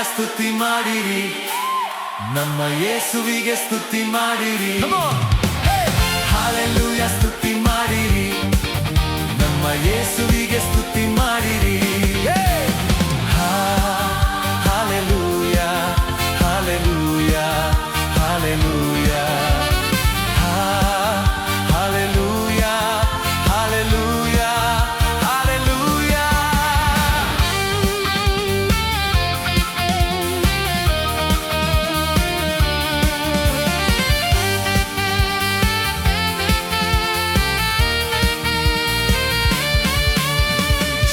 ಸ್ತುತಿ ಮಾಡಿರಿ, ನಮ್ಮ ಯೇಸುವಿಗೆ ಸ್ತುತಿ ಮಾಡಿರಿ. ಹಾಲೆಲೂಯ ಸ್ತುತಿ ಮಾಡಿರಿ, ನಮ್ಮ ಯೇಸುವಿಗೆ ಸ್ತುತಿ ಮಾಡಿರಿ. Hallelujah hallelujah hallelujah hallelujah hallelujah hallelujah.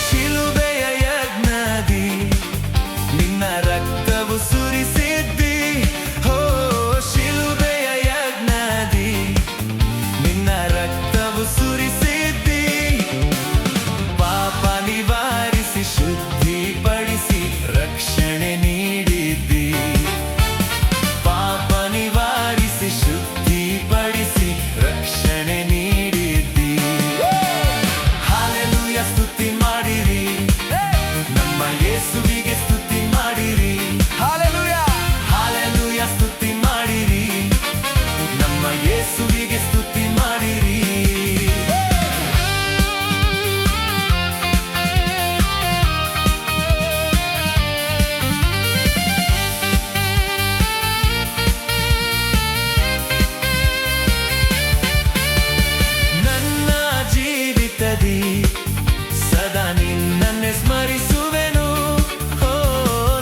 ಶಿಲುಬೆಯ ಯಜ್ಞದಿ ನಿನ್ನ ರಕ್ತವು ಸುರಿಸಿದ್ದಿ. ಹೋ ಶಿಲುಬೆಯ ಯಜ್ಞದಿ ನಿನ್ನ ರಕ್ತವು ಸುರಿಸಿದ್ದಿ. ಪಾಪ ನಿವಾರಿಸಿ ಶುದ್ಧಿಪಡಿಸಿ ರಕ್ಷಣೆ ನೀಡಿದ್ದಿ. ಪಾಪ ನಿವಾರಿಸಿ ಶುದ್ಧಿಪಡಿಸಿ ರಕ್ಷಣೆ ನೀಡಿದ್ದಿ. ಹಾಲೆಲೂಯ ಸ್ತುತಿ ಮಾಡಿರಿ, ನಮ್ಮ ಯೇಸುವಿಗೆ ಸ್ತುತಿ ಮಾಡಿರಿ. ಹಾಲೆಲೂಯ ಹಾಲೆಲೂಯ ಸ್ತುತಿ ಮಾಡಿರಿ, ನಮ್ಮ ಯೇಸುವಿಗೆ ಸ್ತುತಿ ಮಾಡಿರಿ. ನನ್ನ ಜೀವಿತದಿ ಸದಾ ನಿನ್ನನ್ನೇ ಸ್ಮರಿಸುವೆನು. ಓ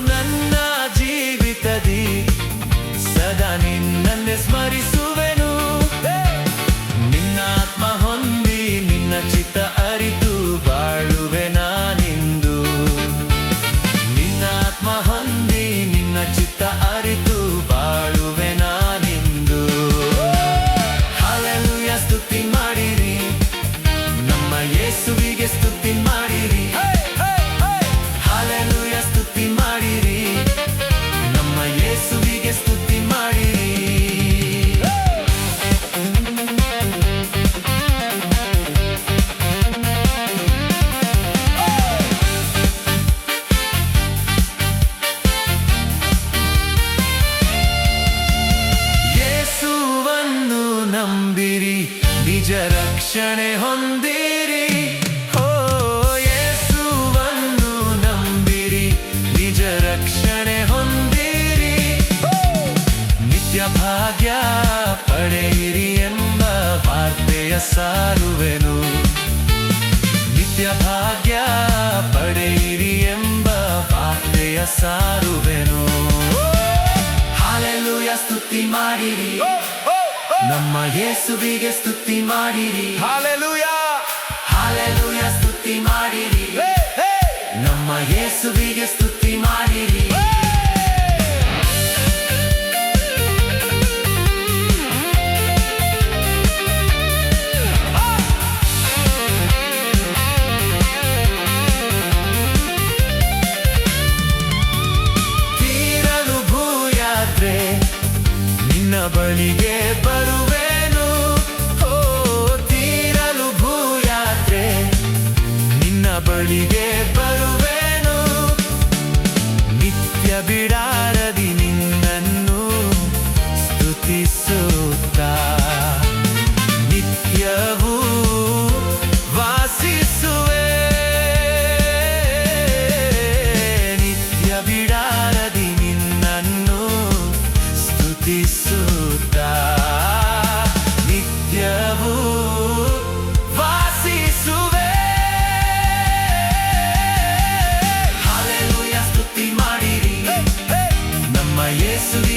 ನನ್ನ ಜೀವಿತದಿ ಸದಾ ನಿನ್ನನ್ನೇ ಸ್ಮರಿಸುವೆನು. ನಿನ್ನ ಆತ್ಮ ಹೊಂದಿ ನಿನ್ನ ಚಿತ್ತ ಅರಿತು ಬಾಳುವೆ ನಾನಿಂದು. ನಿನ್ನ ಆತ್ಮ ಹೊಂದಿ ನಿನ್ನ ಚಿತ್ತ ಅರಿತು ಬಾಳುವೆ ನಾನಿಂದು. ಹಾಲೆಲೂಯ ಸ್ತುತಿ ಮಾಡಿರಿ, ನಮ್ಮ ಯೇಸುವಿಗೆ ಸ್ತುತಿ ಮಾಡಿರಿ. ಹಾಲೆಲೂಯ ಸ್ತುತಿ ಮಾಡಿರಿ, ನಮ್ಮ ಯೇಸುವಿಗೆ ಸ್ತುತಿ ಮಾಡಿರಿ. ಯೇಸುವನ್ನು ನಂಬಿರಿ, ನಿಜ ರಕ್ಷಣೆ ಹೊಂದಿರಿ. ಓ ಯೇಸುವನ್ನು ನಂಬಿರಿ, ನಿಜ ರಕ್ಷಣೆ ಹೊಂದಿರಿ. ನಿತ್ಯ ಭಾಗ್ಯ ಪಡೆಯಿರಿ ಎಂಬ ವಾರ್ತೆಯ ಸಾರುವೆನು. ನಿತ್ಯ ಭಾಗ್ಯ ಪಡೆಯಿರಿ ಎಂಬ ವಾರ್ತೆಯ ಸಾರುವೆನು. ಹಾಲೆಲೂಯ ಸ್ತುತಿ ಮಾಡಿರಿ, ನಮ್ಮ ಯೇಸುವಿಗೆ ಸ್ತುತಿ ಮಾಡಿರಿ. ಹಾಲೆಲೂಯ ಹಾಲೆಲೂಯ ಸ್ತುತಿ ಮಾಡಿರಿ, ನಮ್ಮ ಯೇಸುವಿಗೆ ಸ್ತುತಿ ಮಾಡಿರಿ. ತೀರಲು ಭೂಯಾತ್ರೆ ನಿನ್ನ ಬಳಿಗೆ ಬರುವೆನು. ಓ ತೀರಲು ಭೂಯಾತ್ರೆ ನಿನ್ನ ಬಳಿಗೆ ಬರುವೆನು. ನಿತ್ಯ ಬಿಡಾರದಿ ನಿನ್ನನ್ನು ಸ್ತುತಿಸುತ್ತಾ ನಿತ್ಯವೂ ವಾಸಿಸುವೆ. ನಿತ್ಯ ಬಿಡಾರದಿ ನಿನ್ನನ್ನು ಸ್ತುತಿಸುತ್ತಾ ನಿತ್ಯವೂ ವಾಸಿಸುವೆ. ಹಾಲೆಲೂಯ ಸ್ತುತಿ ಮಾಡಿರಿ, ನಮ್ಮ ಯೇಸುವಿಗೆ